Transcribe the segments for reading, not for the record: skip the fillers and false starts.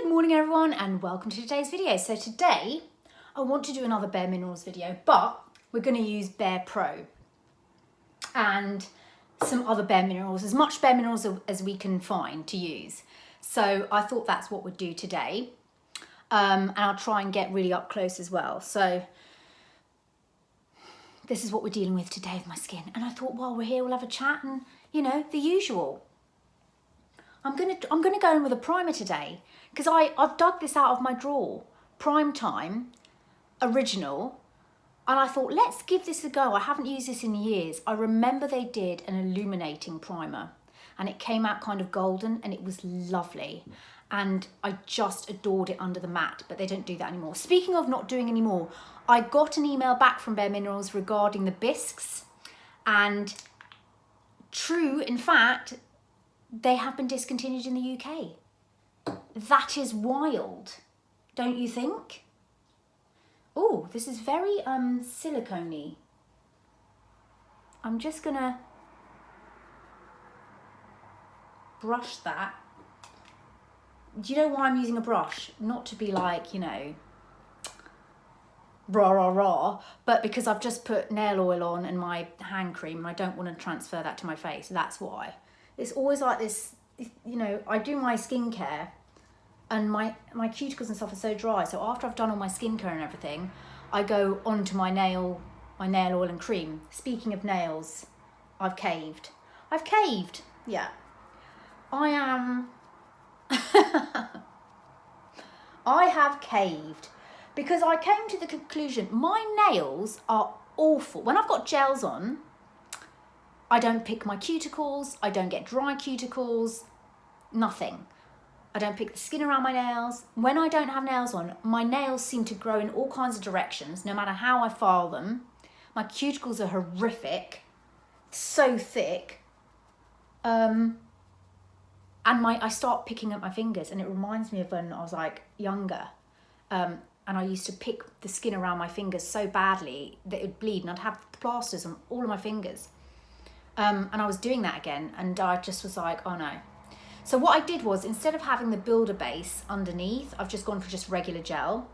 morning everyone and welcome to today's video. So today I want to do another bareMinerals video, but we're going to use Bare Pro and some other bareMinerals, as much bareMinerals as we can find to use. So I thought that's what we'd do today, and I'll try and get really up close as well. So this is what we're dealing with today with my skin, and I thought while we're here we'll have a chat and, you know, the usual. I'm gonna go in with a primer today because I've dug this out of my drawer, Prime Time Original, and I thought let's give this a go. I haven't used this in years. I remember they did an illuminating primer and it came out kind of golden and it was lovely, and I just adored it under the mat, but they don't do that anymore. Speaking of not doing anymore, I got an email back from bareMinerals regarding the bisques, and true, in fact, they have been discontinued in the UK. That is wild, don't you think? Oh, this is very silicone-y. I'm just gonna brush that. Do you know why I'm using a brush? Not to be like, you know, rah rah rah, but because I've just put nail oil on and my hand cream and I don't want to transfer that to my face. That's why. It's always like this, you know, I do my skincare and my cuticles and stuff are so dry. So after I've done all my skincare and everything, I go onto my nail oil and cream. Speaking of nails, I've caved. Yeah. I have caved because I came to the conclusion my nails are awful. When I've got gels on, I don't pick my cuticles, I don't get dry cuticles, nothing. I don't pick the skin around my nails. When I don't have nails on, my nails seem to grow in all kinds of directions, no matter how I file them. My cuticles are horrific, so thick. And I start picking up my fingers, and it reminds me of when I was like younger. And I used to pick the skin around my fingers so badly that it would bleed, and I'd have plasters on all of my fingers. And I was doing that again, and I just was like, oh no. So what I did was, instead of having the builder base underneath, I've just gone for just regular gel,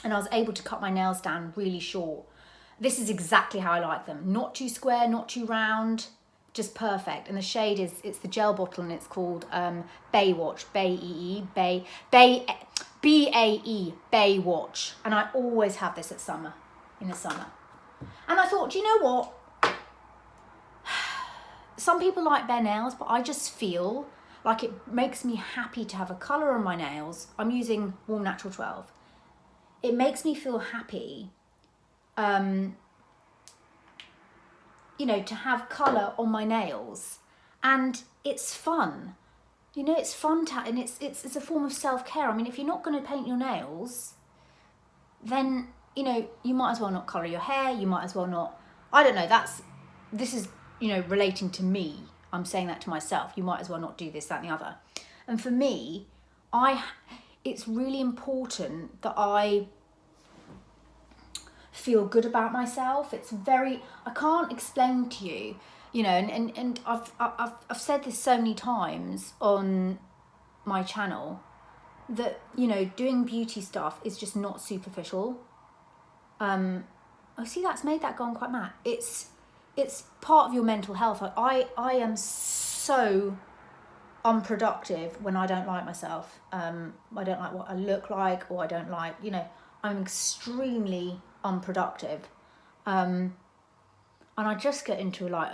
and I was able to cut my nails down really short. This is exactly how I like them. Not too square, not too round, just perfect. And the shade is, it's the gel bottle, and it's called Baywatch, B-A-E, Baywatch. And I always have this in the summer. And I thought, do you know what? Some people like bare nails, but I just feel like it makes me happy to have a colour on my nails. I'm using Warm Natural 12. It makes me feel happy, you know, to have colour on my nails. And it's fun. You know, it's fun to, and it's a form of self-care. I mean, if you're not going to paint your nails, then, you know, you might as well not colour your hair. You might as well not, I don't know, this is, you know, relating to me. I'm saying that to myself. You might as well not do this, that and the other. And for me, it's really important that I feel good about myself. It's very, I can't explain to you, you know, and I've said this so many times on my channel that, you know, doing beauty stuff is just not superficial. Oh, see, that's made that go on quite matte. It's part of your mental health. I am so unproductive when I don't like myself. I don't like what I look like, or I don't like, you know, I'm extremely unproductive. And I just get into like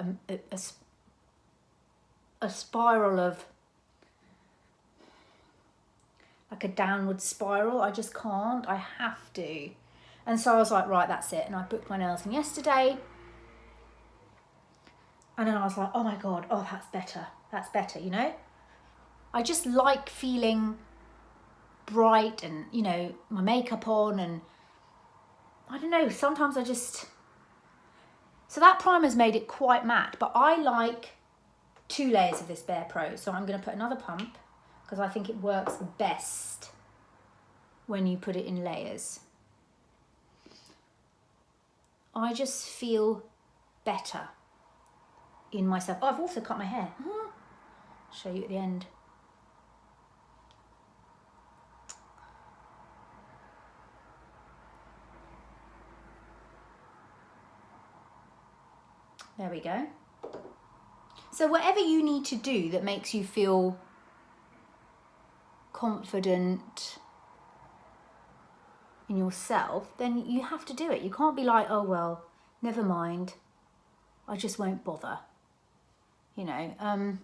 a spiral of, like a downward spiral. I just can't, I have to. And so I was like, right, that's it. And I booked my nails in yesterday. And then I was like, oh my God, oh, that's better, you know? I just like feeling bright and, you know, my makeup on, and I don't know, sometimes I just, so that primer's made it quite matte, but I like 2 layers of this Bare Pro. So I'm going to put another pump because I think it works the best when you put it in layers. I just feel better in myself. Oh, I've also cut my hair. Show you at the end. There we go. So whatever you need to do that makes you feel confident in yourself, then you have to do it. You can't be like, oh, well, never mind. I just won't bother. You know,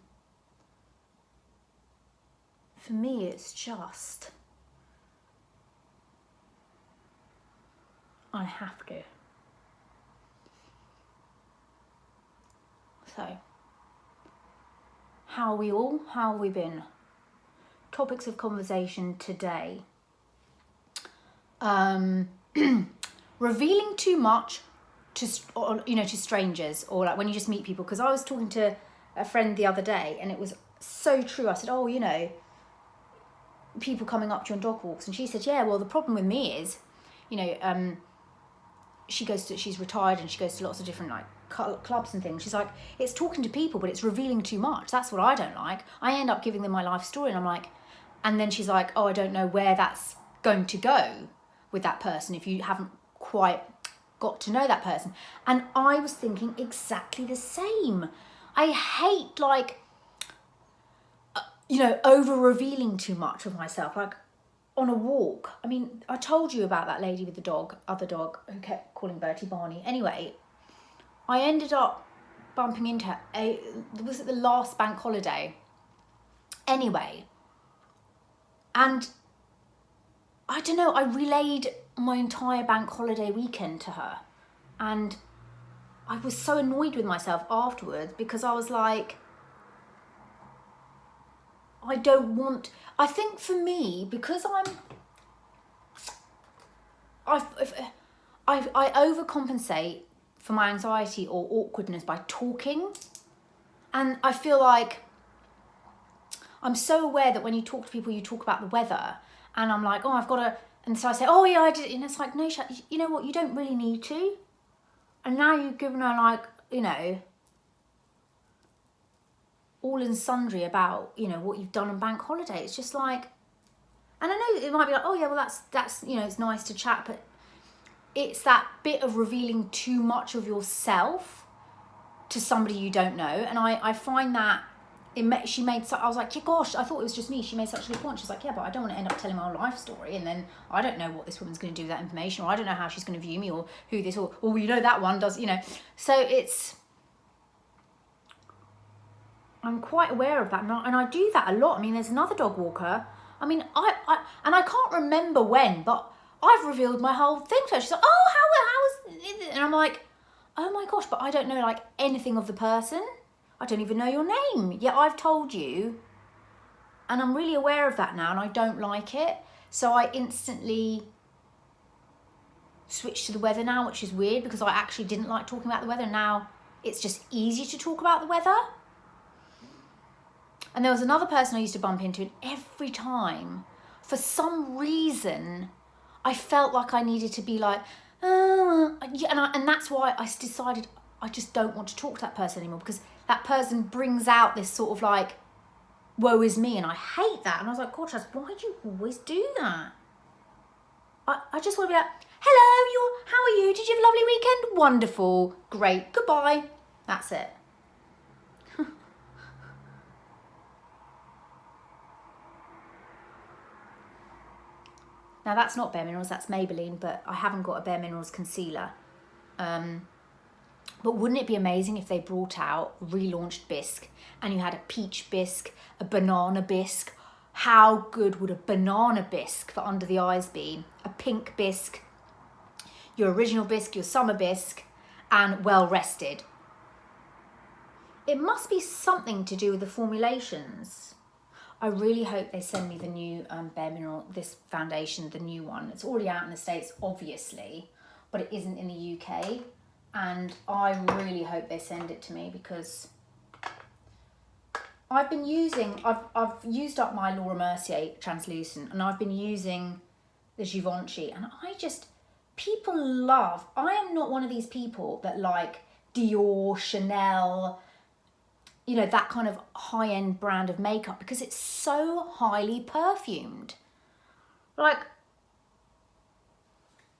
for me, it's just, I have to. So, how are we all? How have we been? Topics of conversation today. Revealing too much to strangers, or like when you just meet people. Because I was talking to a friend the other day, and it was so true. I said, oh, you know, people coming up to you on dog walks, and she said, yeah, well, the problem with me is, you know, she's retired and she goes to lots of different like clubs and things. She's like, it's talking to people, but it's revealing too much. That's what I don't like. I end up giving them my life story, and I'm like, and then she's like, oh, I don't know where that's going to go with that person if you haven't quite got to know that person. And I was thinking exactly the same. I hate like, you know, over revealing too much of myself. Like on a walk, I mean, I told you about that lady with the dog, other dog, who kept calling Bertie Barney. Anyway, I ended up bumping into her. Was it the last bank holiday? Anyway, and I don't know, I relayed my entire bank holiday weekend to her. And I was so annoyed with myself afterwards because I was like, I think for me, because I overcompensate for my anxiety or awkwardness by talking. And I feel like I'm so aware that when you talk to people, you talk about the weather. And I'm like, oh, I've got to... And so I say, oh, yeah, I did. And it's like, no, you know what? You don't really need to. And now you've given her, like, you know, all and sundry about, you know, what you've done on bank holiday. It's just like... And I know it might be like, oh, yeah, well, that's you know, it's nice to chat. But it's that bit of revealing too much of yourself to somebody you don't know. And I find that... I was like, yeah, gosh, I thought it was just me. She made such a good point. She's like, yeah, but I don't want to end up telling my whole life story, and then I don't know what this woman's going to do with that information, or I don't know how she's going to view me, or who this, or you know, that one does, you know. So I'm quite aware of that, and I do that a lot. I mean, there's another dog walker. I mean, I can't remember when, but I've revealed my whole thing to her. She's like, oh, how was it? And I'm like, oh my gosh, but I don't know like anything of the person. I don't even know your name. Yet I've told you. And I'm really aware of that now, and I don't like it. So I instantly switch to the weather now, which is weird because I actually didn't like talking about the weather. Now it's just easy to talk about the weather. And there was another person I used to bump into, and every time, for some reason, I felt like I needed to be like, yeah, and that's why I decided I just don't want to talk to that person anymore, because that person brings out this sort of like, woe is me, and I hate that. And I was like, gosh, why do you always do that? I just want to be like, hello, how are you? Did you have a lovely weekend? Wonderful, great, goodbye. That's it. Now that's not bareMinerals, that's Maybelline, but I haven't got a bareMinerals concealer. But wouldn't it be amazing if they brought out relaunched bisque, and you had a peach bisque, a banana bisque? How good would a banana bisque for under the eyes be? A pink bisque, your original bisque, your summer bisque, and well rested. It must be something to do with the formulations. I really hope they send me the new bareMineral, this foundation, the new one. It's already out in the States, obviously, but it isn't in the UK. And I really hope they send it to me, because I've used up my Laura Mercier translucent, and I've been using the Givenchy, and people love, I am not one of these people that like Dior, Chanel, you know, that kind of high-end brand of makeup, because it's so highly perfumed. Like,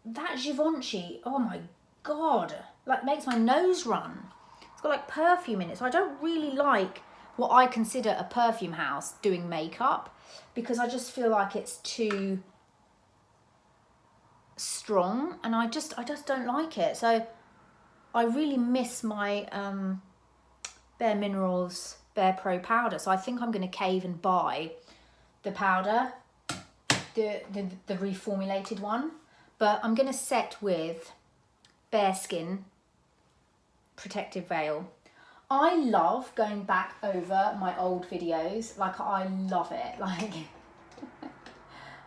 that Givenchy, oh my God, like makes my nose run. It's got like perfume in it. So I don't really like what I consider a perfume house doing makeup, because I just feel like it's too strong, and I just don't like it. So I really miss my bareMinerals Bare Pro powder. So I think I'm going to cave and buy the powder, the reformulated one. But I'm going to set with Bare Skin Protective Veil. I love going back over my old videos. Like, I love it. Like,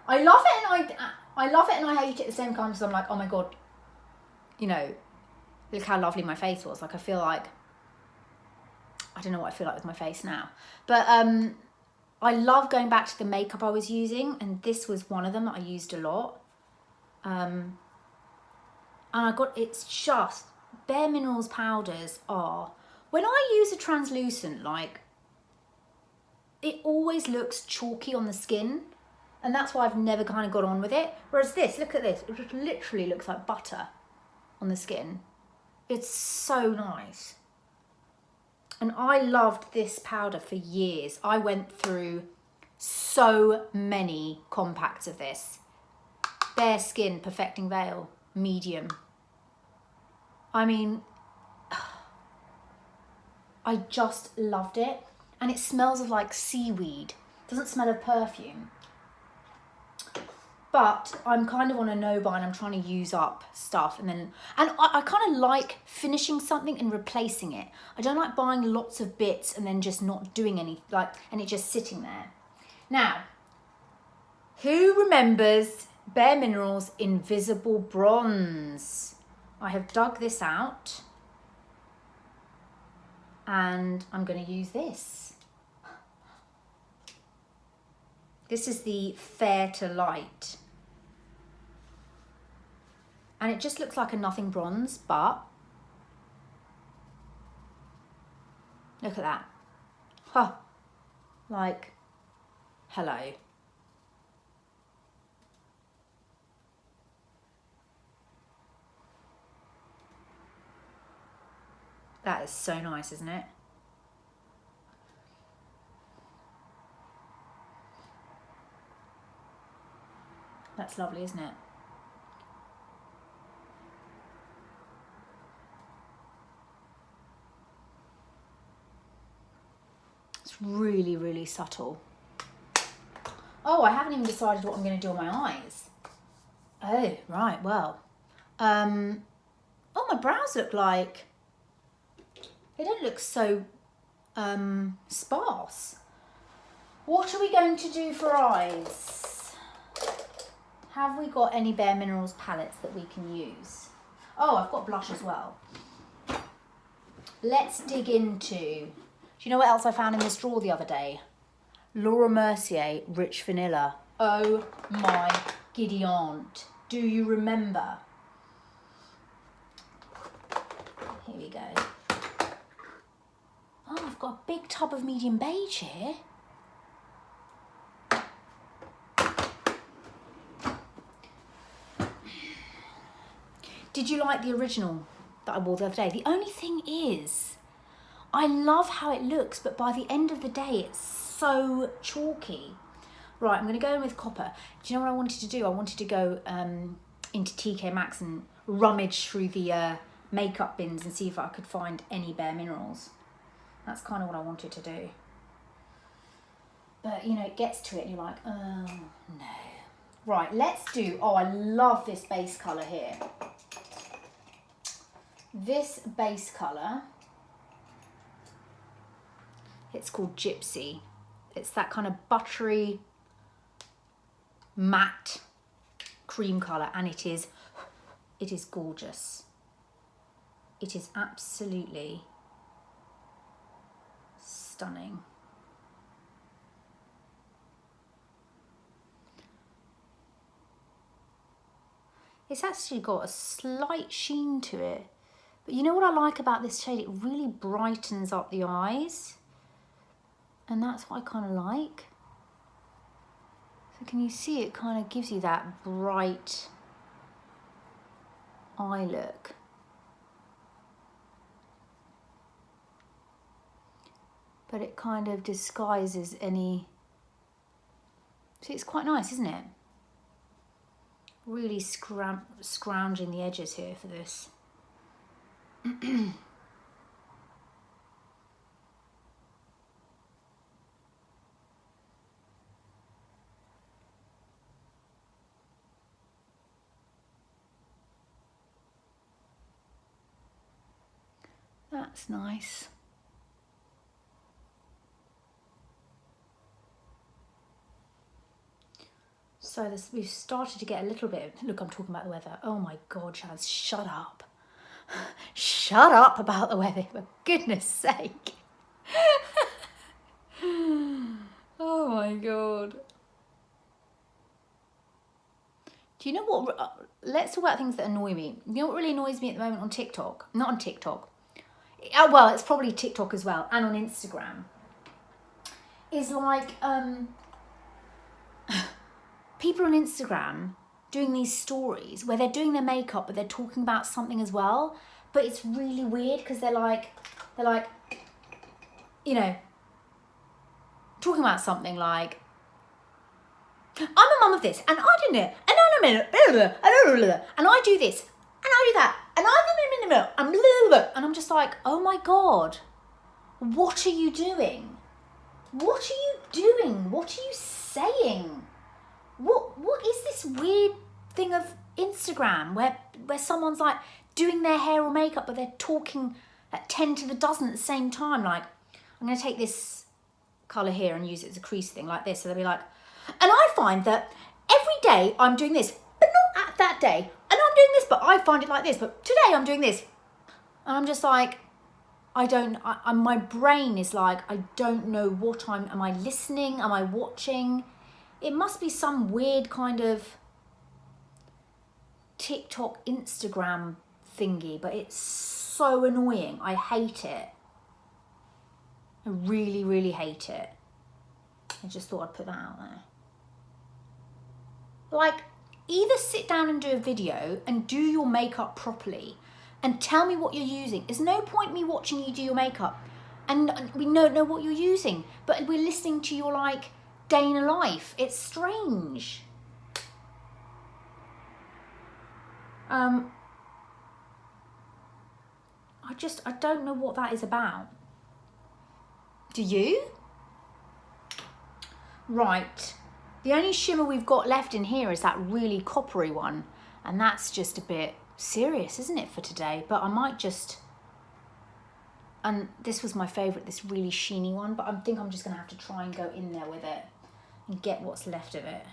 I love it, and I love it and I hate it at the same time, because I'm like, oh my God, you know, look how lovely my face was. Like, I feel like, I don't know what I feel like with my face now. But I love going back to the makeup I was using, and this was one of them that I used a lot. And it's just, bareMinerals powders are, when I use a translucent, like, it always looks chalky on the skin, and that's why I've never kind of got on with it. Whereas this, look at this, it just literally looks like butter on the skin. It's so nice. And I loved this powder for years. I went through so many compacts of this. Bare Skin Perfecting Veil, medium. I mean, I just loved it. And it smells of like seaweed. It doesn't smell of perfume. But I'm kind of on a no-buy, and I'm trying to use up stuff, and I kind of like finishing something and replacing it. I don't like buying lots of bits and then just not doing any, like, and it just sitting there. Now, who remembers bareMinerals Invisible Bronze? I have dug this out, and I'm going to use this. This is the Fair to Light. And it just looks like a nothing bronze, but look at that. Huh. Like, hello. That is so nice, isn't it? That's lovely, isn't it? It's really, really subtle. Oh, I haven't even decided what I'm going to do on my eyes. Oh, right, well. Oh, my brows look like, they don't look so sparse. What are we going to do for eyes? Have we got any bareMinerals palettes that we can use? Oh, I've got blush as well. Let's dig into, do you know what else I found in this drawer the other day? Laura Mercier Rich Vanilla. Oh my giddy aunt. Do you remember? Here we go. Oh, I've got a big tub of medium beige here. Did you like the original that I wore the other day? The only thing is, I love how it looks, but by the end of the day, it's so chalky. Right, I'm going to go in with copper. Do you know what I wanted to do? I wanted to go into TK Maxx and rummage through the makeup bins and see if I could find any bareMinerals. That's kind of what I wanted to do. But, you know, it gets to it and you're like, oh, no. Right, let's do, oh, I love this base colour here. This base colour, it's called Gypsy. It's that kind of buttery, matte cream colour, and it is gorgeous. It is absolutely stunning. It's actually got a slight sheen to it. But you know what I like about this shade? It really brightens up the eyes. And that's what I kind of like. So can you see it kind of gives you that bright eye look. but it kind of disguises any... See, it's quite nice, isn't it? Really scrounging the edges here for this. That's nice. So we've started to get a little bit... Look, I'm talking about the weather. Oh my God, Shaz, shut up. Shut up about the weather, for goodness sake. Oh my God. Do you know what... Let's talk about things that annoy me. You know what really annoys me at the moment on TikTok? Not on TikTok. Well, it's probably TikTok as well, and on Instagram. Is like... people on Instagram doing these stories where they're doing their makeup, but they're talking about something as well. But it's really weird because they're like, you know, talking about something like, I'm a mum of this, and I did it, and I'm a minute, and I do this, and I do that, and and I'm just like, oh my God, what are you doing? What are you doing? What are you saying? What is this weird thing of Instagram where someone's like doing their hair or makeup, but they're talking at 10 to the dozen at the same time? Like, I'm going to take this colour here and use it as a crease thing like this. So they'll be like, and I find that every day I'm doing this, but not at that day. And I'm doing this, but I find it like this. But today I'm doing this. And I'm just like, my brain is like, I don't know what am I listening? Am I watching? It must be some weird kind of TikTok, Instagram thingy, but it's so annoying. I hate it. I really, really hate it. I just thought I'd put that out there. Like, either sit down and do a video and do your makeup properly and tell me what you're using. There's no point me watching you do your makeup and we don't know what you're using, but we're listening to your, like, day in a life. It's strange. I don't know what that is about. Do you? Right. The only shimmer we've got left in here is that really coppery one. And that's just a bit serious, isn't it, for today? But I might just... And this was my favourite, this really sheeny one. But I think I'm just going to have to try and go in there with it and get what's left of it.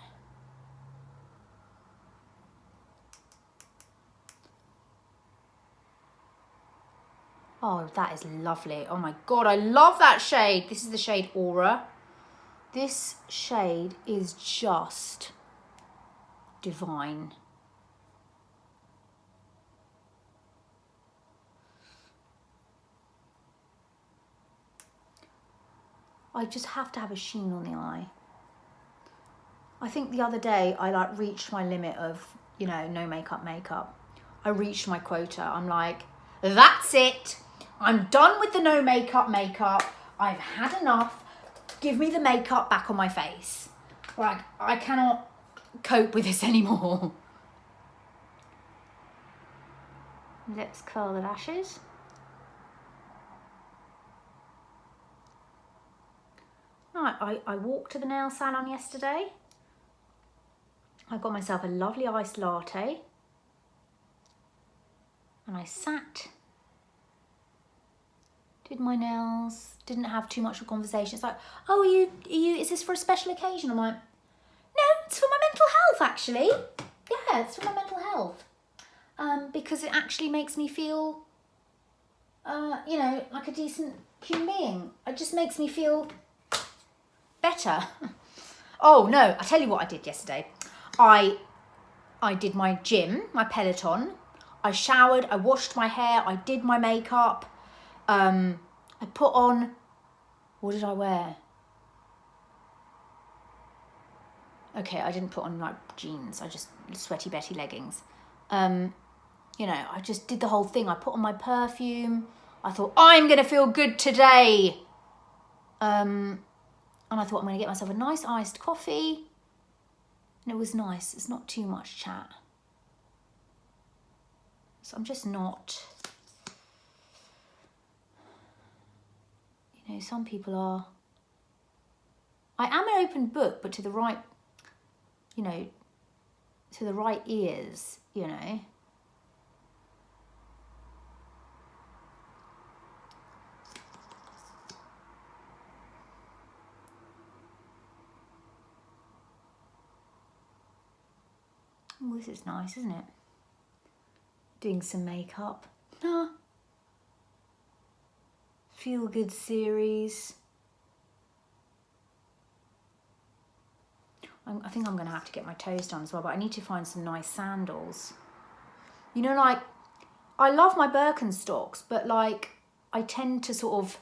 Oh, that is lovely. Oh my God, I love that shade. This is the shade Aura. This shade is just divine. I just have to have a sheen on the eye. I think the other day I like reached my limit of, you know, no makeup. I reached my quota. I'm like, that's it. I'm done with the no makeup. I've had enough. Give me the makeup back on my face. Like, I cannot cope with this anymore. Let's curl the lashes. Right, I walked to the nail salon yesterday. I got myself a lovely iced latte. And I sat, did my nails, didn't have too much of a conversation. It's like, oh, is this for a special occasion? I'm like, no, it's for my mental health, actually. Yeah, it's for my mental health. Because it actually makes me feel, you know, like a decent human being. It just makes me feel better. Oh, no, I tell you what I did yesterday. I did my gym, my Peloton. I showered, I washed my hair, I did my makeup. I put on, what did I wear? Okay, I didn't put on like jeans, I just sweaty Betty leggings. You know, I just did the whole thing. I put on my perfume. I thought, I'm gonna feel good today. And I thought I'm going to get myself a nice iced coffee. And it was nice. It's not too much chat. So I'm just not... You know, some people are... I am an open book, but to the right, you know, to the right ears, you know. Oh, this is nice, isn't it? Doing some makeup. Ah. Feel good series. I think I'm going to have to get my toes done as well, but I need to find some nice sandals. You know, like, I love my Birkenstocks, but like, I tend to sort of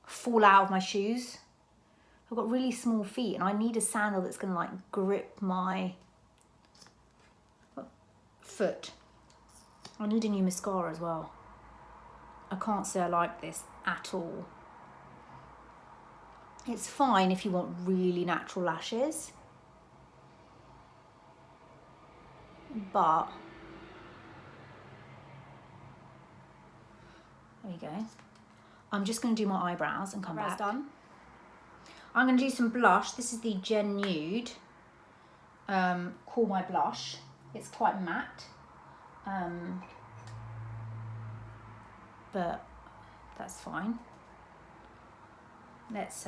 fall out of my shoes. I've got really small feet and I need a sandal that's going to like grip my foot. I need a new mascara as well. I can't say I like this at all. It's fine if you want really natural lashes, but there you go. I'm just going to do my eyebrows and come back. Done. I'm going to do some blush. This is the Gen Nude Call My Blush. It's quite matte, but that's fine. Let's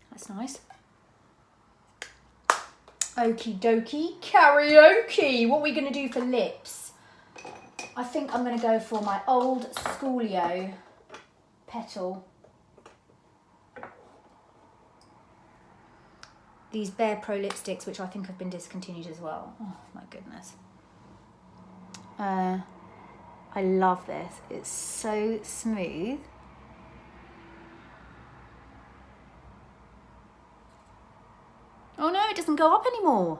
that's nice. Okie dokie, karaoke. What are we going to do for lips? I think I'm going to go for my old Schoolio Petal. These Bare Pro lipsticks, which I think have been discontinued as well. Oh my goodness. I love this. It's so smooth. Oh no, it doesn't go up anymore.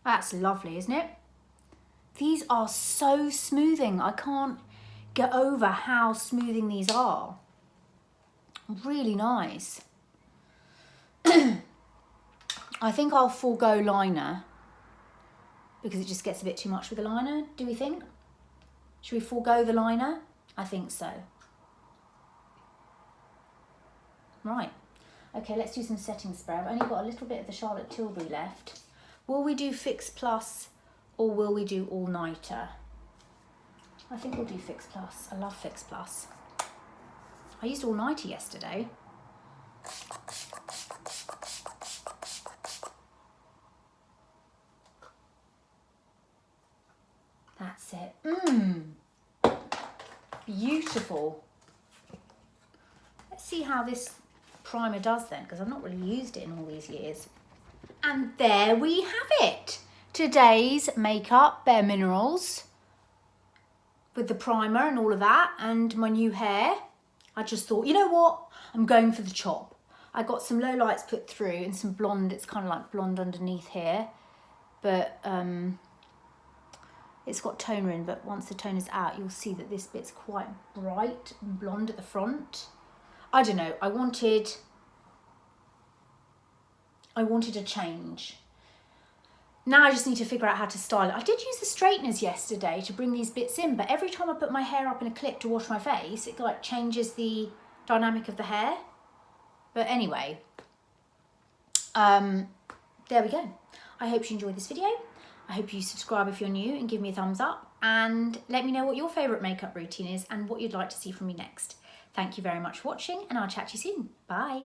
That's lovely, isn't it? These are so smoothing. I can't get over how smoothing these are. Really nice. I think I'll forego liner because it just gets a bit too much with the liner, do we think? Should we forego the liner? I think so. Right. Okay, let's do some setting spray. I've only got a little bit of the Charlotte Tilbury left. Will we do Fix Plus or will we do All Nighter? I think we'll do Fix Plus. I love Fix Plus. I used All Nighter yesterday. That's it. Beautiful. Let's see how this primer does then, because I've not really used it in all these years. And there we have it. Today's makeup, bareMinerals, with the primer and all of that, and my new hair. I just thought, you know what? I'm going for the chop. I got some low lights put through and some blonde. It's kind of like blonde underneath here, but it's got toner in, but once the toner's out, you'll see that this bit's quite bright and blonde at the front. I don't know, I wanted a change. Now I just need to figure out how to style it. I did use the straighteners yesterday to bring these bits in, but every time I put my hair up in a clip to wash my face, it like changes the dynamic of the hair. But anyway, there we go. I hope you enjoyed this video. I hope you subscribe if you're new and give me a thumbs up, and let me know what your favourite makeup routine is and what you'd like to see from me next. Thank you very much for watching, and I'll chat to you soon. Bye.